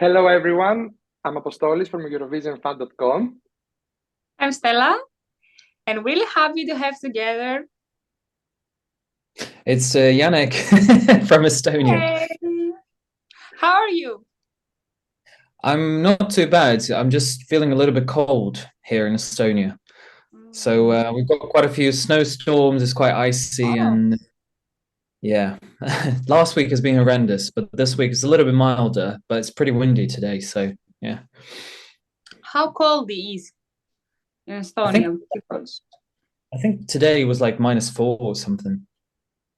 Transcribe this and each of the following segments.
Hello, everyone. I'm Apostolis from Eurovisionfun.com. I'm Stella, and really happy to have together. It's Janek from Estonia. Hey, how are you? I'm not too bad. I'm just feeling a little bit cold here in Estonia. So we've got quite a few snowstorms. It's quite icy, and yeah, last week has been horrendous, but this week is a little bit milder, but it's pretty windy today. So yeah. How cold it is in Estonia? I think today was like -4 or something.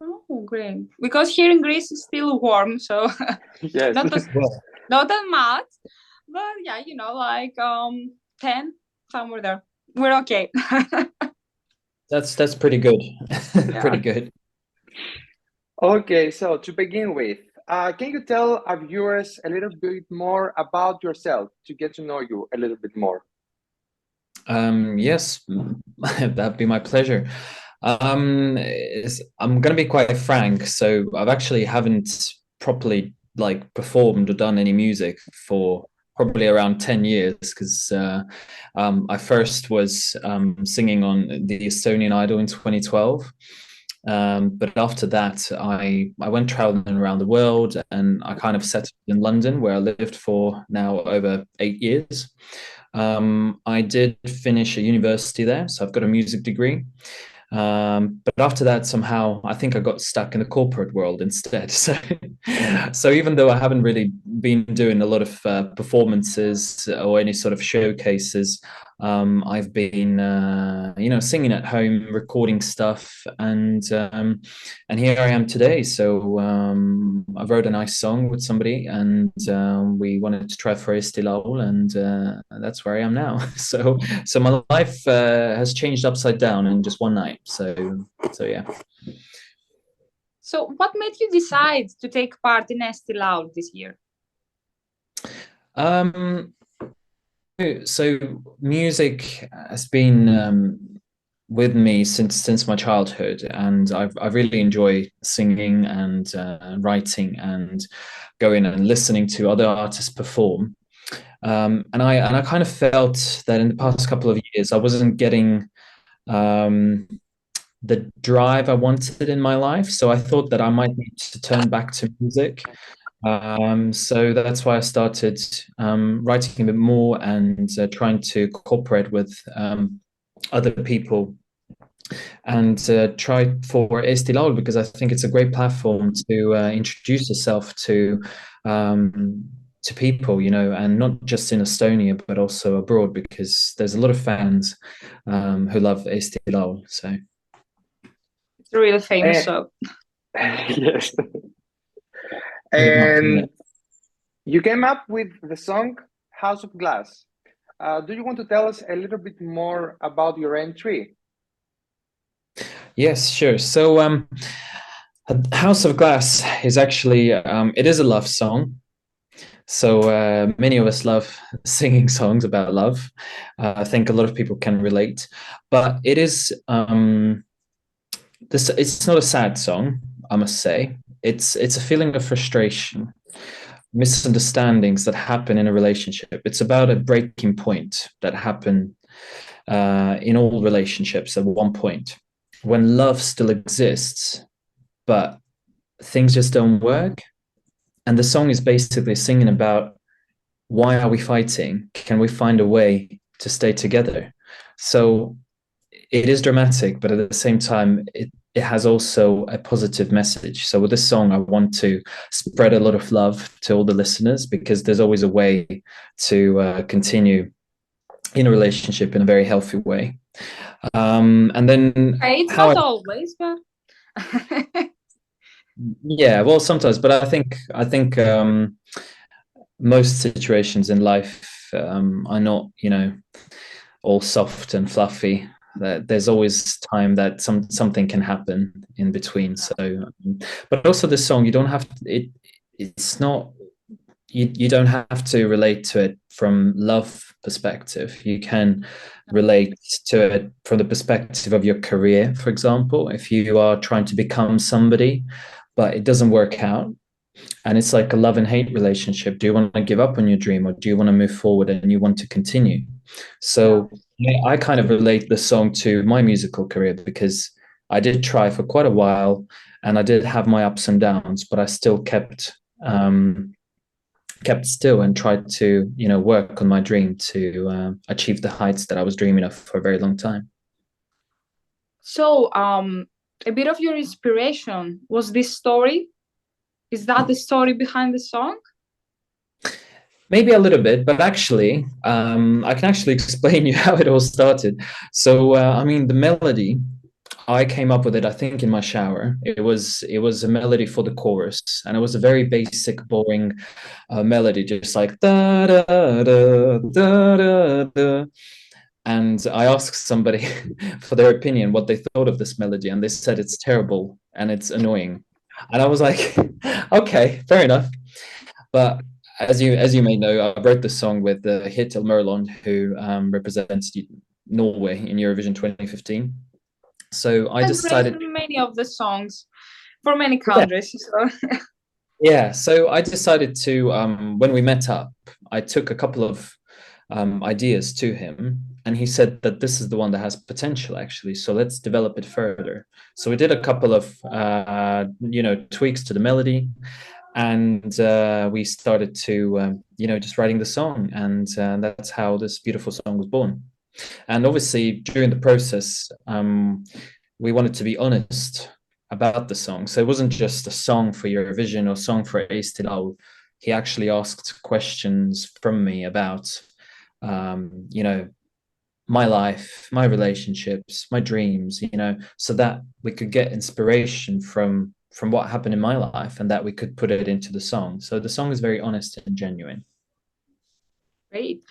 Oh, great. Because here in Greece it's still warm, so Yes. not that much, but yeah, like 10, somewhere there. We're okay. That's pretty good. Pretty good. Okay, so to begin with, can you tell our viewers a little bit more about yourself to get to know you a little bit more? Yes, that'd be my pleasure. I'm gonna be quite frank. So I've actually haven't properly like performed or done any music for probably around 10 years because I first was singing on the Estonian Idol in 2012. But after that, I went traveling around the world, and I kind of settled in London, where I lived for now over 8 years. I did finish a university there, so I've got a music degree. But after that, somehow, I think I got stuck in the corporate world instead. So even though I haven't really been doing a lot of performances or any sort of showcases, I've been, singing at home, recording stuff, and here I am today. So I wrote a nice song with somebody, and we wanted to try for Eesti Laul, and that's where I am now. So my life has changed upside down in just one night. So yeah. So what made you decide to take part in Eesti Laul this year? So music has been with me since my childhood, and I really enjoy singing and writing and going and listening to other artists perform. And I kind of felt that in the past couple of years I wasn't getting the drive I wanted in my life, so I thought that I might need to turn back to music. So that's why I started writing a bit more and trying to cooperate with other people and try for Eesti Laul, because I think it's a great platform to introduce yourself to people, and not just in Estonia but also abroad, because there's a lot of fans who love Eesti Laul. So it's really famous. So yes. And you came up with the song House of Glass. Do you want to tell us a little bit more about your entry? Yes, sure. So House of Glass is actually, it is a love song. So many of us love singing songs about love. I think a lot of people can relate, but it is, it's not a sad song, I must say. It's a feeling of frustration, misunderstandings that happen in a relationship. It's about a breaking point that happen in all relationships at one point, when love still exists, but things just don't work. And the song is basically singing about, why are we fighting? Can we find a way to stay together? So it is dramatic, but at the same time, it has also a positive message. So with this song, I want to spread a lot of love to all the listeners, because there's always a way to continue in a relationship in a very healthy way. And then it's not always, but yeah, well, sometimes, but I think most situations in life are not, all soft and fluffy. That there's always time that something can happen in between. So, but also the song, you don't have to, it's not, you don't have to relate to it from love perspective. You can relate to it from the perspective of your career. For example, if you are trying to become somebody, but it doesn't work out, and it's like a love and hate relationship. Do you want to give up on your dream, or do you want to move forward and you want to continue? So I kind of relate the song to my musical career, because I did try for quite a while and I did have my ups and downs, but I still kept still and tried to, work on my dream to achieve the heights that I was dreaming of for a very long time. So a bit of your inspiration was this story. Is that the story behind the song? Maybe a little bit, but actually, I can actually explain you how it all started. So, I mean, the melody, I came up with it, I think, in my shower. It was a melody for the chorus, and it was a very basic, boring melody, just like da da da da da da. And I asked somebody for their opinion what they thought of this melody, and they said it's terrible and it's annoying. And I was like, okay, fair enough. But as you may know, I wrote the song with Hittil Merlon, who represents Norway in Eurovision 2015. So I decided many of the songs for many countries. Yeah. So. Yeah, so I decided to when we met up, I took a couple of ideas to him, and he said that this is the one that has potential, actually, so let's develop it further. So we did a couple of tweaks to the melody, and we started to just writing the song, and that's how this beautiful song was born. And obviously during the process, we wanted to be honest about the song, so it wasn't just a song for Eurovision or song for Eesti Laul. He actually asked questions from me about my life, my relationships, my dreams, so that we could get inspiration from what happened in my life, and that we could put it into the song. So the song is very honest and genuine. Great.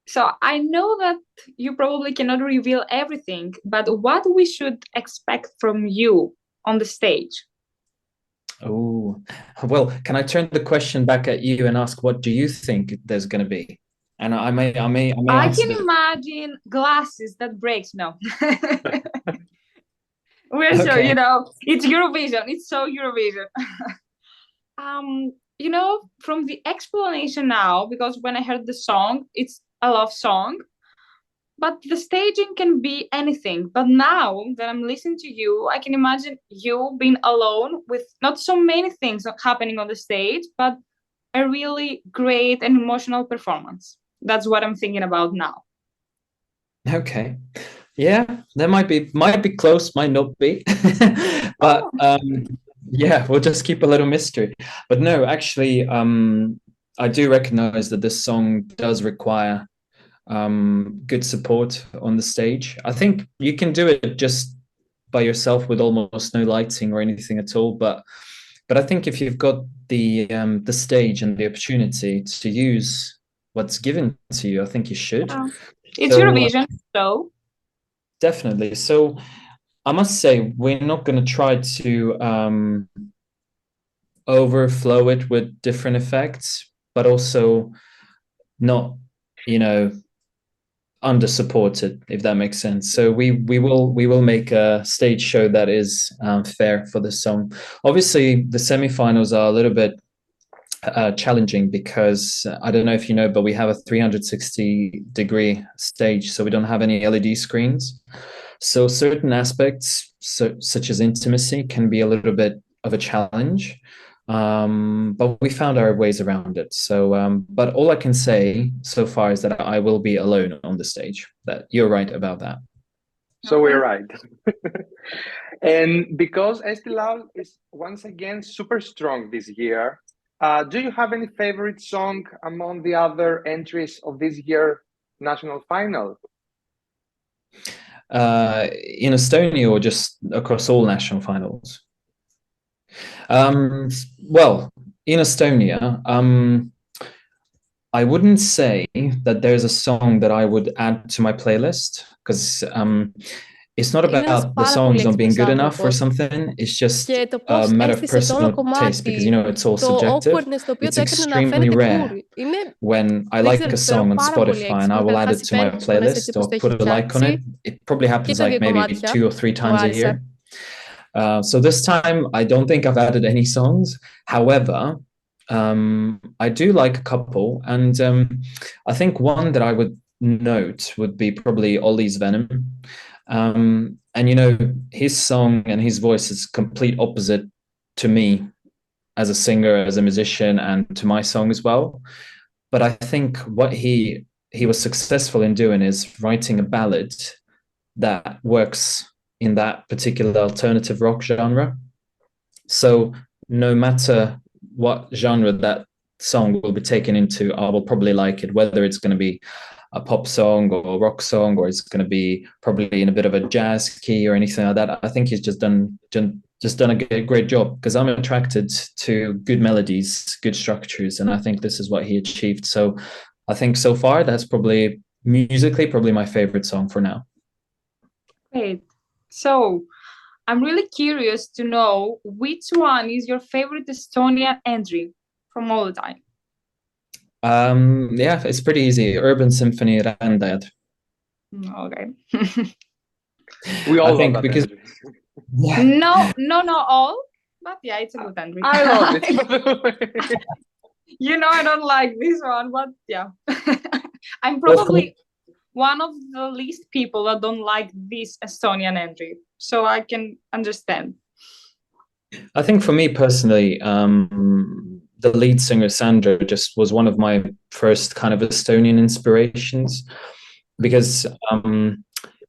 So I know that you probably cannot reveal everything, but what we should expect from you on the stage? Oh, well, can I turn the question back at you and ask, what do you think there's going to be? And I can imagine glasses that breaks. No. We're okay. So, it's Eurovision. It's so Eurovision. From the explanation now, because when I heard the song, it's a love song, but the staging can be anything. But now that I'm listening to you, I can imagine you being alone with not so many things happening on the stage, but a really great and emotional performance. That's what I'm thinking about now. Okay. Yeah, that might be close, might not be. But yeah, we'll just keep a little mystery. But no, actually, I do recognize that this song does require good support on the stage. I think you can do it just by yourself with almost no lighting or anything at all, but I think if you've got the stage and the opportunity to use what's given to you, I think you should. It's Eurovision, so definitely. So I must say, we're not going to try to overflow it with different effects, but also not, under supported, if that makes sense. So we will make a stage show that is fair for the song. Obviously, the semifinals are a little bit challenging, because I don't know if you know, but we have a 360-degree stage, so we don't have any LED screens. So certain aspects, such as intimacy, can be a little bit of a challenge. But we found our ways around it. So, but all I can say so far is that I will be alone on the stage. That you're right about that. So we're right. And because Eesti Laul is once again super strong this year, do you have any favorite song among the other entries of this year national final? In Estonia, or just across all national finals? Well, in Estonia, I wouldn't say that there's a song that I would add to my playlist, because it's not about the songs not being good enough or something. It's just a matter of personal taste, because it's all subjective. It's extremely rare when I like a song on Spotify and I will add it to my playlist or put a like on it. It probably happens like maybe 2 or 3 times a year. So this time, I don't think I've added any songs. However, I do like a couple, and I think one that I would note would be probably Ollie's Venom. And you know, his song and his voice is complete opposite to me as a singer, as a musician, and to my song as well. But I think what he was successful in doing is writing a ballad that works in that particular alternative rock genre. So no matter what genre that song will be taken into, I will probably like it, whether it's going to be a pop song or a rock song, or it's going to be probably in a bit of a jazz key or anything like that. I think he's just done a great job, because I'm attracted to good melodies, good structures, and I think this is what he achieved. So I think so far that's probably musically probably my favorite song for now. Great. So I'm really curious to know which one is your favorite Estonian entry from all the time. Yeah, it's pretty easy. Urban Symphony Rändajad. Okay. We all I think love that because entry. yeah. Not all, but yeah, it's a good entry. I love it. You know, I don't like this one, but yeah. I'm probably one of the least people that don't like this Estonian entry, so I can understand. I think for me personally, the lead singer Sandra just was one of my first kind of Estonian inspirations, because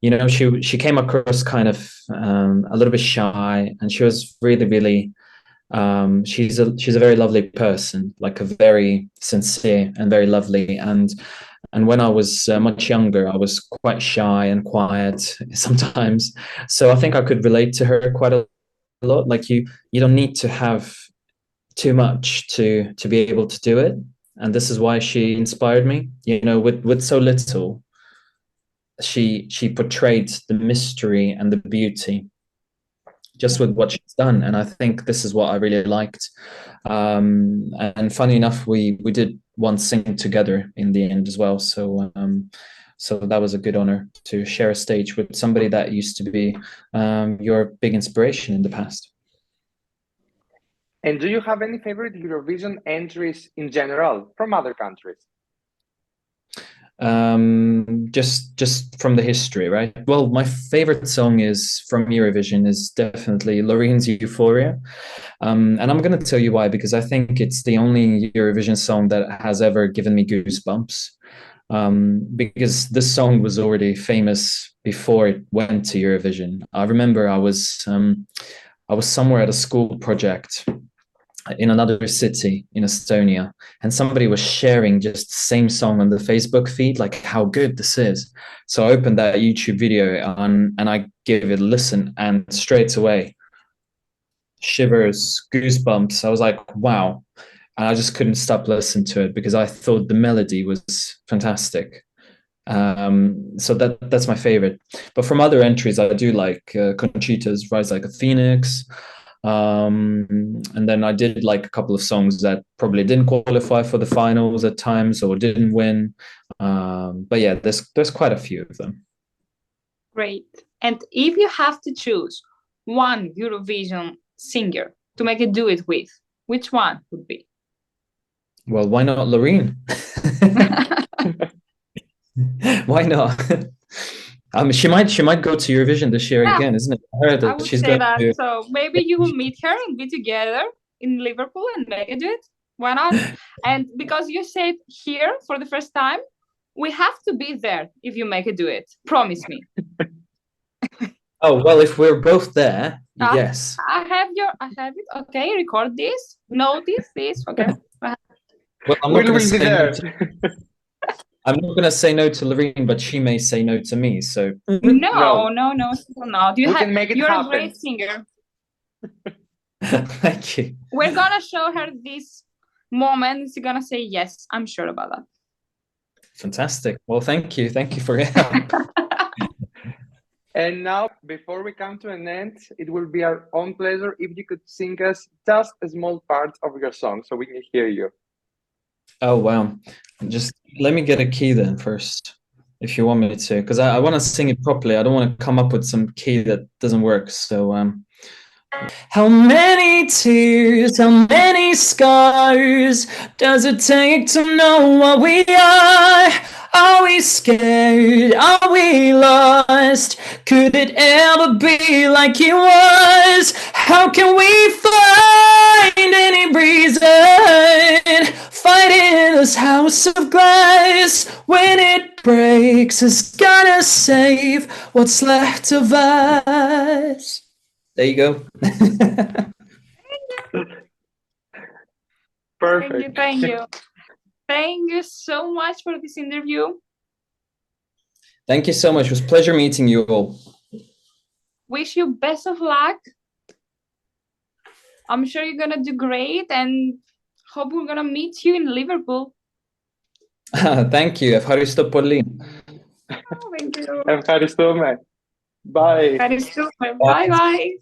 you know, she came across kind of a little bit shy, and she was really she's a very lovely person, like a very sincere and very lovely. And when I was much younger, I was quite shy and quiet sometimes, so I think I could relate to her quite a lot. Like you don't need to have too much to be able to do it, and this is why she inspired me. You know, with so little, she portrayed the mystery and the beauty just with what she's done, and I think this is what I really liked. And funny enough, we did once sing together in the end as well, so so that was a good honor to share a stage with somebody that used to be your big inspiration in the past. And do you have any favorite Eurovision entries in general from other countries? Just from the history, right? Well, my favorite song is from Eurovision is definitely Lorene's Euphoria, and I'm going to tell you why, because I think it's the only Eurovision song that has ever given me goosebumps. Because this song was already famous before it went to Eurovision. I remember I was somewhere at a school project in another city in Estonia, and somebody was sharing just the same song on the Facebook feed, like how good this is. So I opened that YouTube video and I gave it a listen, and straight away, shivers, goosebumps. I was like, wow. And I just couldn't stop listening to it because I thought the melody was fantastic. So that's my favorite. But from other entries, I do like Conchita's Rise Like a Phoenix. And then I did like a couple of songs that probably didn't qualify for the finals at times or didn't win. But yeah, there's quite a few of them. Great. And if you have to choose one Eurovision singer to make a duet with, which one would be? Well, why not Loreen? Why not? She might go to Eurovision this year again, isn't it? I heard that I would she's say going that. to... So maybe you will meet her and be together in Liverpool and make a duet. Why not? And because you said here for the first time, we have to be there if you make a duet. Promise me. Oh, well, if we're both there, yes. I have it. Okay, record this. Notice this. Okay. Well, I'm not going to say no to... I'm not going to say no to Loreen, but she may say no to me. So no. Can make it You're happen. a great singer. Thank you. We're gonna show her this moment. She's gonna say yes. I'm sure about that. Fantastic. Well, thank you for your help. And now, before we come to an end, it will be our own pleasure if you could sing us just a small part of your song so we can hear you. Oh, wow. Just let me get a key then first, if you want me to, because I want to sing it properly. I don't want to come up with some key that doesn't work. So How many tears, how many scars does it take to know what we are? Are we scared? Are we lost? Could it ever be like it was? How can we find any reason? Fight in this house of glass. When it breaks, it's gonna save what's left of us. There you go. Perfect. Thank you. Thank you so much for this interview. Thank you so much. It was a pleasure meeting you all. Wish you best of luck. I'm sure you're gonna do great and hope we're gonna meet you in Liverpool. Thank you. Ευχαριστώ πολύ. Oh, thank you. Ευχαριστούμε. Bye. Bye bye.